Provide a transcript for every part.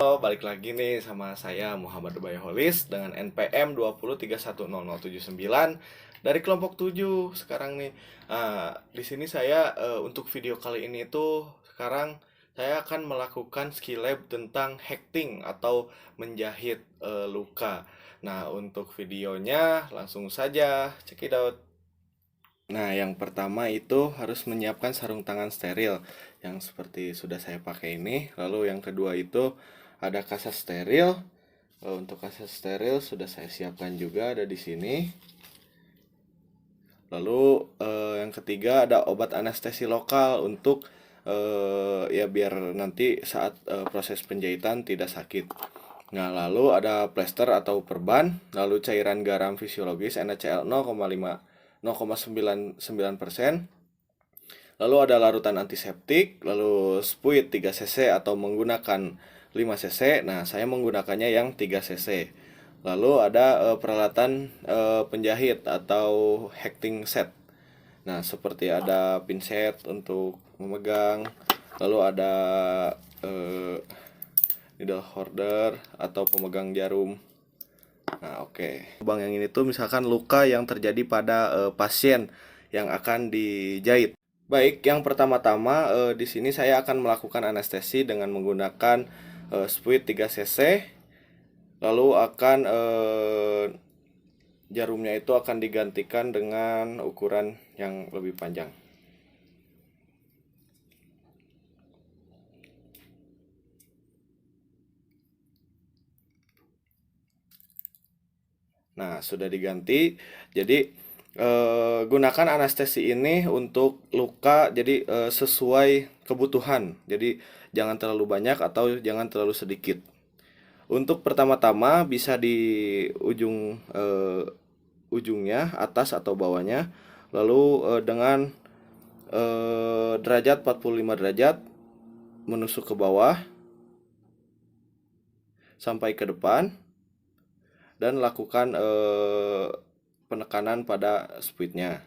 Halo, balik lagi nih sama saya Muhammad Bayoholis dengan NPM 203100079 dari kelompok 7 sekarang nih. Di sini saya untuk video kali ini tuh sekarang saya akan melakukan skill lab tentang hacking atau menjahit luka. Nah, untuk videonya langsung saja check it out. Nah, yang pertama itu harus menyiapkan sarung tangan steril yang seperti sudah saya pakai ini. Lalu yang kedua itu ada kaset steril. Untuk kaset steril sudah saya siapkan juga ada di sini. Lalu yang ketiga ada obat anestesi lokal untuk ya biar nanti saat proses penjahitan tidak sakit. Nah, lalu ada plester atau perban, lalu cairan garam fisiologis NaCl 0,9%. Lalu ada larutan antiseptik, lalu spuit 3 cc atau menggunakan 5 cc. Nah, saya menggunakannya yang 3 cc. Lalu ada peralatan penjahit atau hacking set. Nah, seperti ada pinset untuk memegang, lalu ada needle holder atau pemegang jarum. Nah, oke. Bang, yang ini tuh misalkan luka yang terjadi pada pasien yang akan dijahit. Baik, yang pertama-tama di sini saya akan melakukan anestesi dengan menggunakan spuit 3 cc. Lalu akan jarumnya itu akan digantikan dengan ukuran yang lebih panjang. Nah, sudah diganti. Jadi gunakan anestesi ini untuk luka jadi sesuai kebutuhan. Jadi jangan terlalu banyak atau jangan terlalu sedikit. Untuk pertama-tama bisa di ujungnya, atas atau bawahnya. Lalu dengan derajat 45 derajat menusuk ke bawah sampai ke depan dan lakukan penekanan pada spuitnya.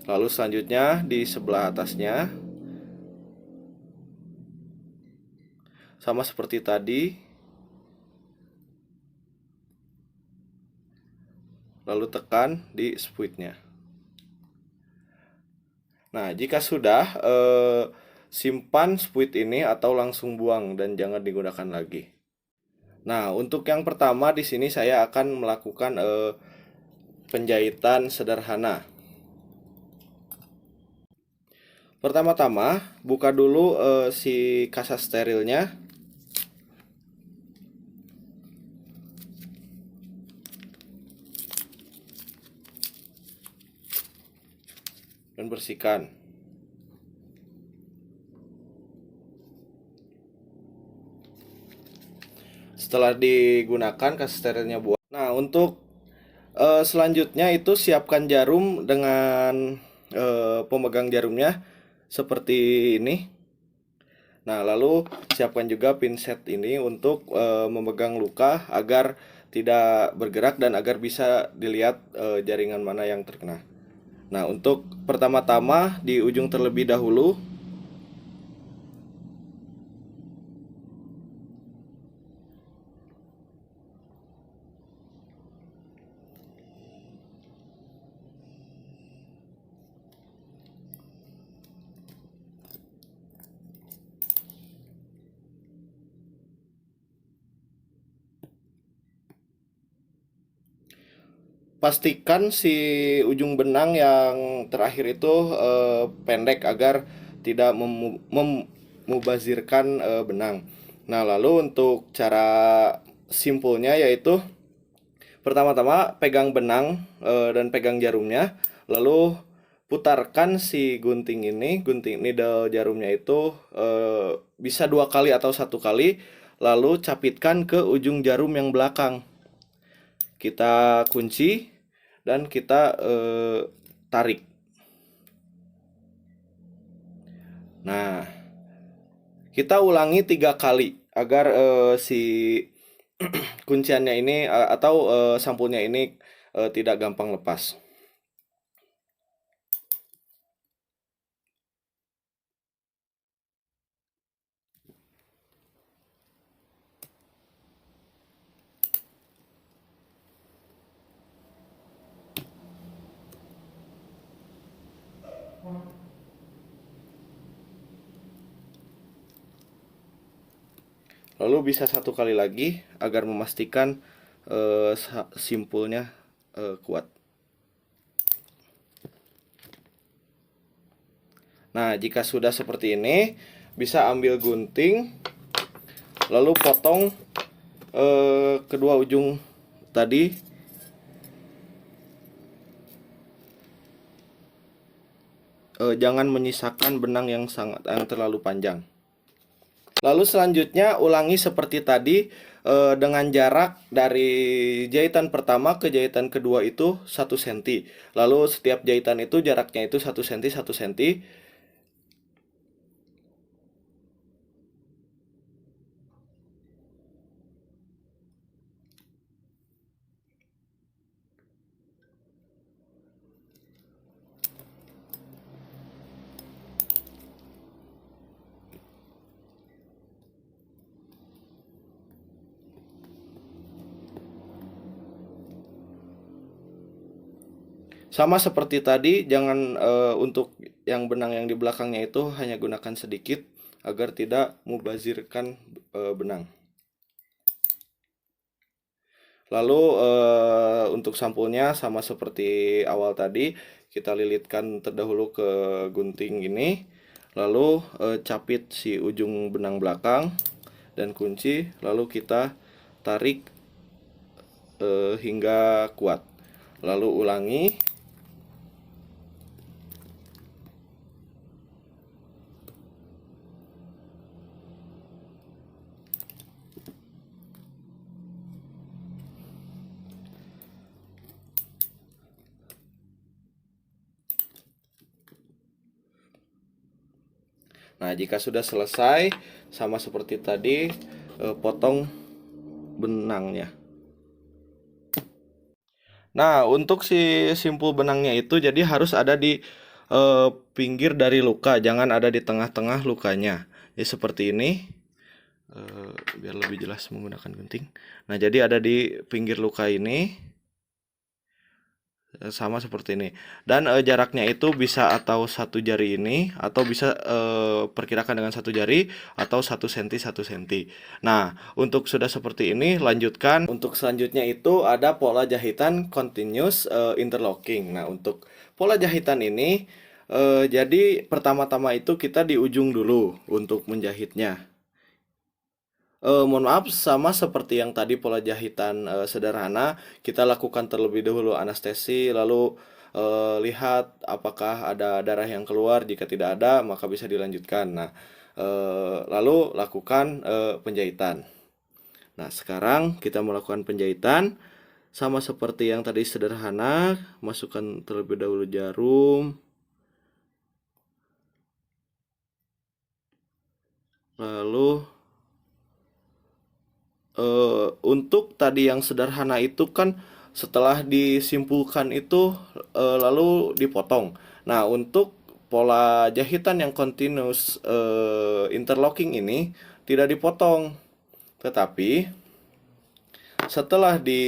Lalu selanjutnya di sebelah atasnya sama seperti tadi. Lalu tekan di spuitnya. Nah, jika sudah simpan spuit ini atau langsung buang dan jangan digunakan lagi. Nah, untuk yang pertama di sini saya akan melakukan penjahitan sederhana. Pertama-tama buka dulu si kaset sterilnya. Dan bersihkan. Setelah digunakan kaset sterilnya buang. Nah, untuk selanjutnya itu siapkan jarum dengan pemegang jarumnya seperti ini. Nah, lalu siapkan juga pinset ini untuk memegang luka agar tidak bergerak dan agar bisa dilihat jaringan mana yang terkena. Nah, untuk pertama-tama di ujung terlebih dahulu. Pastikan si ujung benang yang terakhir itu pendek agar tidak memubazirkan benang. Nah, lalu untuk cara simpulnya yaitu pertama-tama pegang benang dan pegang jarumnya, lalu putarkan si gunting ini, gunting needle jarumnya itu bisa 2 kali atau 1 kali, lalu capitkan ke ujung jarum yang belakang. Kita kunci dan kita tarik. Nah, kita ulangi 3 kali agar si kunciannya ini atau sampulnya ini tidak gampang lepas. Lalu bisa satu kali lagi agar memastikan simpulnya kuat. Nah, jika sudah seperti ini, bisa ambil gunting, lalu potong kedua ujung tadi. Jangan menyisakan benang yang terlalu panjang. Lalu selanjutnya ulangi seperti tadi dengan jarak dari jahitan pertama ke jahitan kedua itu 1 cm. Lalu setiap jahitan itu jaraknya itu 1 cm 1 cm. Sama seperti tadi, jangan untuk yang benang yang di belakangnya itu hanya gunakan sedikit agar tidak mubazirkan benang. Lalu untuk sampulnya sama seperti awal tadi, kita lilitkan terdahulu ke gunting ini, lalu capit si ujung benang belakang dan kunci, lalu kita tarik hingga kuat. Lalu ulangi. Nah, jika sudah selesai, sama seperti tadi, potong benangnya. Nah, untuk si simpul benangnya itu jadi harus ada di pinggir dari luka, jangan ada di tengah-tengah lukanya. Ya seperti ini, biar lebih jelas menggunakan gunting. Nah, jadi ada di pinggir luka ini. Sama seperti ini, dan jaraknya itu bisa atau 1 jari ini, atau bisa perkirakan dengan 1 jari atau 1 cm 1 cm. Nah, untuk sudah seperti ini, lanjutkan. Untuk selanjutnya itu ada pola jahitan continuous interlocking. Nah, untuk pola jahitan ini jadi pertama-tama itu kita di ujung dulu untuk menjahitnya. Mohon maaf, sama seperti yang tadi pola jahitan sederhana, kita lakukan terlebih dahulu anestesi, lalu lihat apakah ada darah yang keluar. Jika tidak ada, maka bisa dilanjutkan. Nah, lalu lakukan penjahitan. Nah, sekarang kita melakukan penjahitan sama seperti yang tadi sederhana, masukkan terlebih dahulu jarum, lalu untuk tadi yang sederhana itu kan setelah disimpulkan itu lalu dipotong. Nah, untuk pola jahitan yang continuous interlocking ini tidak dipotong, tetapi setelah di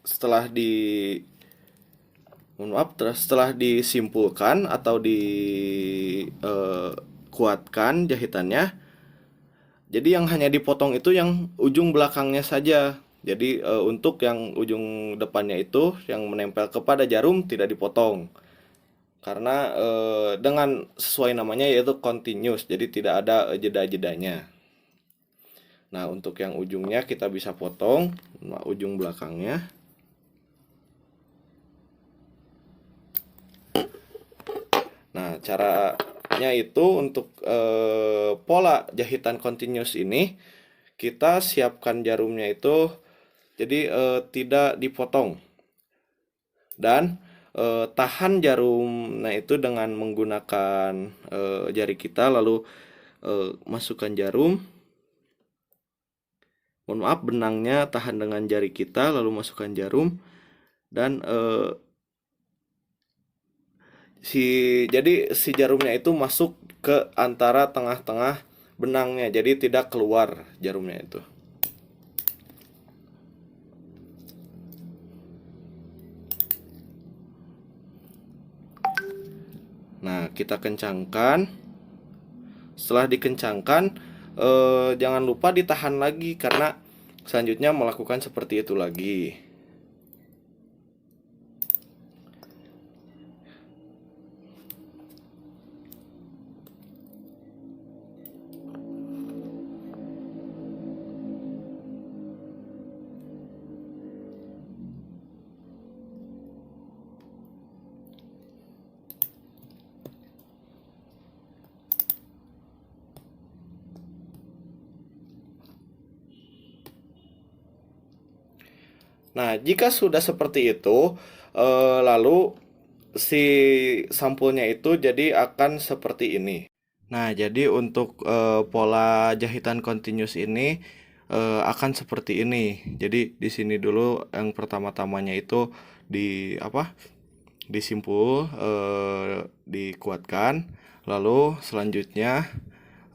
setelah di mohon maaf, setelah disimpulkan atau kuatkan jahitannya, jadi yang hanya dipotong itu yang ujung belakangnya saja. Jadi untuk yang ujung depannya itu yang menempel kepada jarum tidak dipotong. Karena dengan sesuai namanya yaitu continuous, jadi tidak ada jeda-jedanya. Nah, untuk yang ujungnya kita bisa potong, ujung belakangnya. Nah, caranya itu untuk pola jahitan continuous ini, kita siapkan jarumnya itu jadi tidak dipotong, dan tahan jarumnya itu dengan menggunakan jari kita, lalu masukkan jarum, mohon maaf, benangnya tahan dengan jari kita, lalu masukkan jarum, dan jadi si jarumnya itu masuk ke antara tengah-tengah benangnya, jadi tidak keluar jarumnya itu. Nah, kita kencangkan. Setelah dikencangkan, jangan lupa ditahan lagi karena selanjutnya melakukan seperti itu lagi. Nah, jika sudah seperti itu, lalu si sampulnya itu jadi akan seperti ini. Nah, jadi untuk pola jahitan continuous ini akan seperti ini. Jadi di sini dulu yang pertama-tamanya itu di apa? Disimpul, dikuatkan, lalu selanjutnya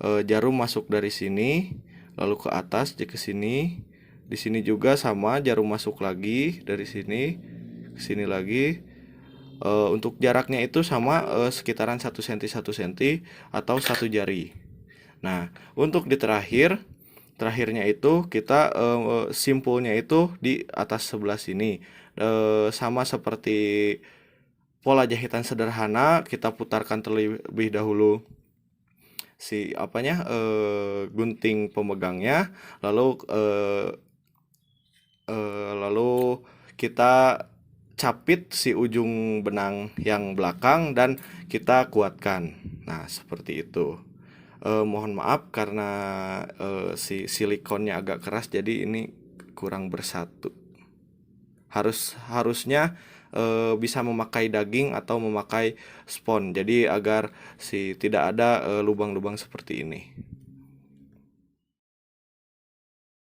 jarum masuk dari sini, lalu ke atas ke sini. Di sini juga sama, jarum masuk lagi dari sini ke sini lagi. Untuk jaraknya itu sama, sekitaran 1 cm atau 1 jari. Nah, untuk di terakhirnya itu kita simpulnya itu di atas sebelah sini. Sama seperti pola jahitan sederhana, kita putarkan terlebih dahulu si apanya gunting pemegangnya, lalu lalu kita capit si ujung benang yang belakang dan kita kuatkan. Nah, seperti itu. Mohon maaf karena si silikonnya agak keras, jadi ini kurang bersatu. Harusnya bisa memakai daging atau memakai spons, jadi agar tidak ada lubang-lubang seperti ini.